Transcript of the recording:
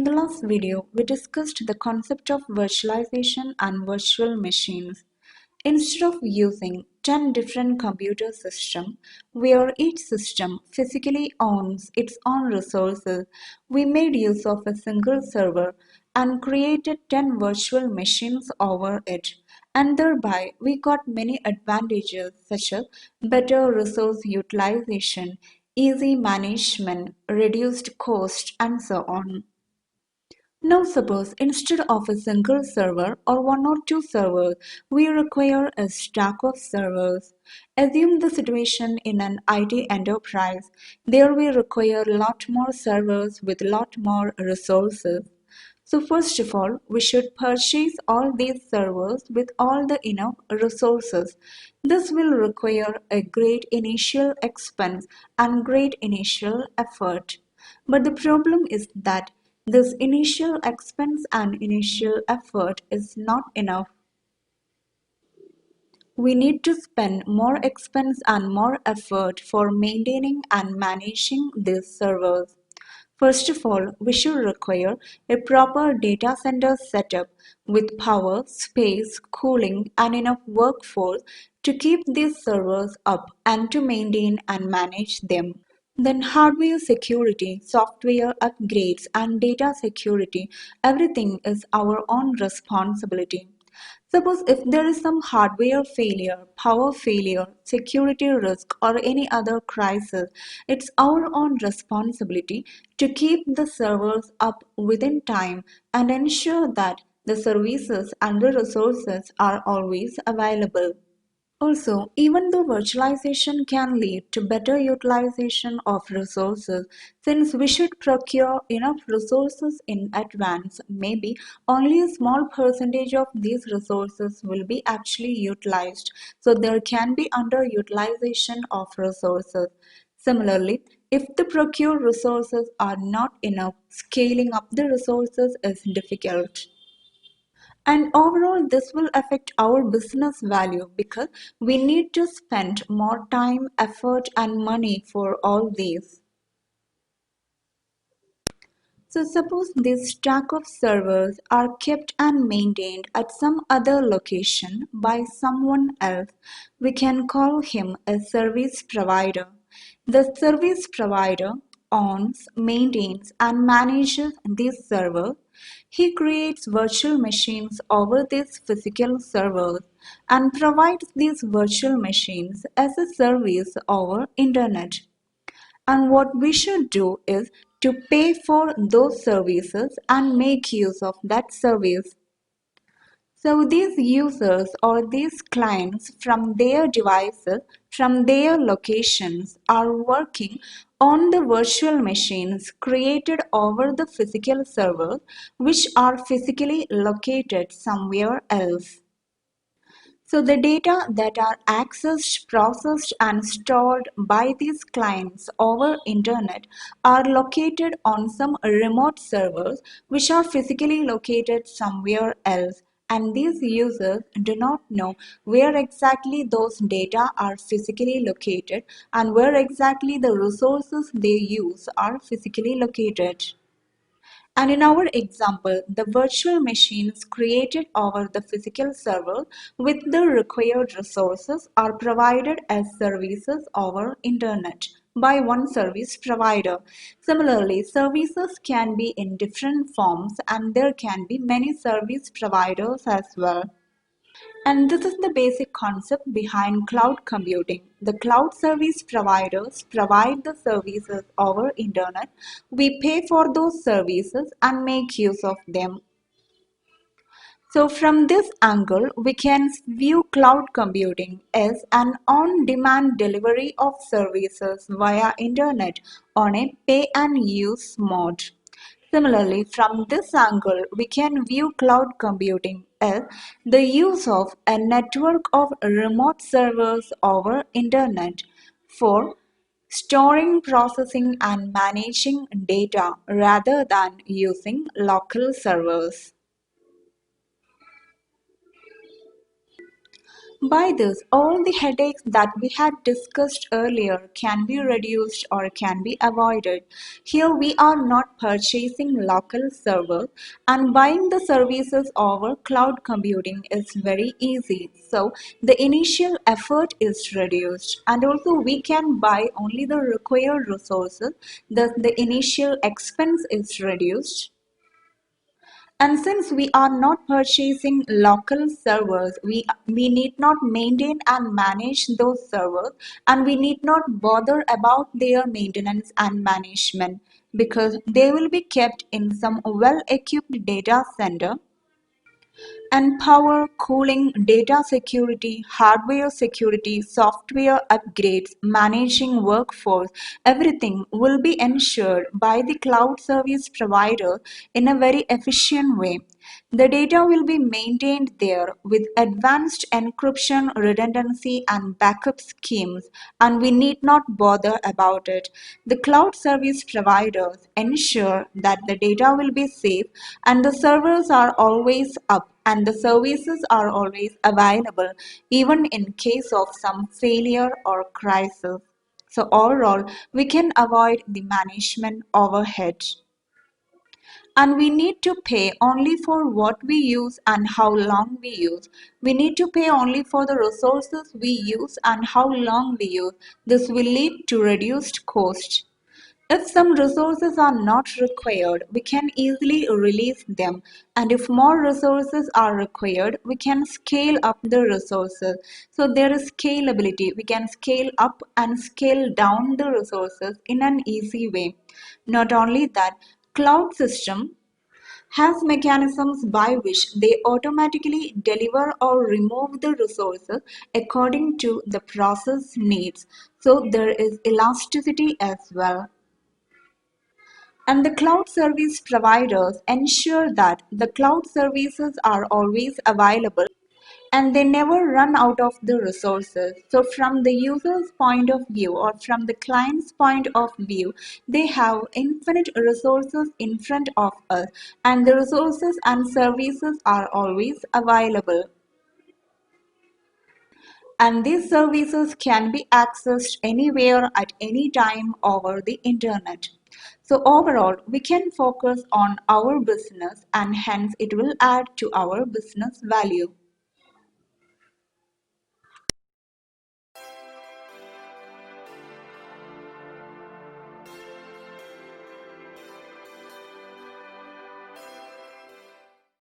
In the last video, we discussed the concept of virtualization and virtual machines. Instead of using 10 different computer systems, where each system physically owns its own resources, we made use of a single server and created 10 virtual machines over it. And thereby, we got many advantages such as better resource utilization, easy management, reduced cost, and so on. Now suppose instead of a single server or one or two servers, we require a stack of servers. Assume the situation in an IT enterprise. There we require a lot more servers with a lot more resources. So first of all, we should purchase all these servers with all the enough resources. This will require a great initial expense and great initial effort. But the problem is that this initial expense and initial effort is not enough. We need to spend more expense and more effort for maintaining and managing these servers. First of all, we should require a proper data center setup with power, space, cooling, and enough workforce to keep these servers up and to maintain and manage them. Then hardware security, software upgrades, and data security, everything is our own responsibility. Suppose if there is some hardware failure, power failure, security risk, or any other crisis, it's our own responsibility to keep the servers up within time and ensure that the services and the resources are always available. Also, even though virtualization can lead to better utilization of resources, since we should procure enough resources in advance, maybe only a small percentage of these resources will be actually utilized. So there can be underutilization of resources. Similarly, if the procured resources are not enough, scaling up the resources is difficult. And overall, this will affect our business value because we need to spend more time, effort, and money for all these. So, suppose this stack of servers are kept and maintained at some other location by someone else. We can call him a service provider. The service provider owns, maintains, and manages this server. He creates virtual machines over these physical servers and provides these virtual machines as a service over internet. And what we should do is to pay for those services and make use of that service. So these users or these clients from their devices, from their locations are working on the virtual machines created over the physical servers which are physically located somewhere else. So the data that are accessed, processed and stored by these clients over internet are located on some remote servers which are physically located somewhere else, and these users do not know where exactly those data are physically located and where exactly the resources they use are physically located. And in our example, the virtual machines created over the physical server with the required resources are provided as services over internet by one service provider. Similarly, services can be in different forms and there can be many service providers as well. And this is the basic concept behind cloud computing. The cloud service providers provide the services over internet. We pay for those services and make use of them. So from this angle, we can view cloud computing as an on-demand delivery of services via internet on a pay-and-use mode. Similarly, from this angle, we can view cloud computing as the use of a network of remote servers over internet for storing, processing, and managing data rather than using local servers. By this, all the headaches that we had discussed earlier can be reduced or can be avoided. Here we are not purchasing local servers, and buying the services over cloud computing is very easy. So the initial effort is reduced, and also we can buy only the required resources, thus the initial expense is reduced. And since we are not purchasing local servers, we need not maintain and manage those servers, and we need not bother about their maintenance and management because they will be kept in some well equipped data center, and power, cooling, data security, hardware security, software upgrades, managing workforce, everything will be ensured by the cloud service provider in a very efficient way. The data will be maintained there with advanced encryption, redundancy, and backup schemes, and we need not bother about it. The cloud service providers ensure that the data will be safe and the servers are always up and the services are always available even in case of some failure or crisis. So overall, we can avoid the management overhead. And we need to pay only for what we use and how long we use. We need to pay only for the resources we use and how long we use. This will lead to reduced cost. If some resources are not required, we can easily release them. And if more resources are required, we can scale up the resources. So there is scalability. We can scale up and scale down the resources in an easy way. Not only that, cloud system has mechanisms by which they automatically deliver or remove the resources according to the process needs. So there is elasticity as well. And the cloud service providers ensure that the cloud services are always available and they never run out of the resources. So, from the user's point of view or from the client's point of view, they have infinite resources in front of us, and the resources and services are always available. And these services can be accessed anywhere at any time over the internet. So overall, we can focus on our business and hence it will add to our business value.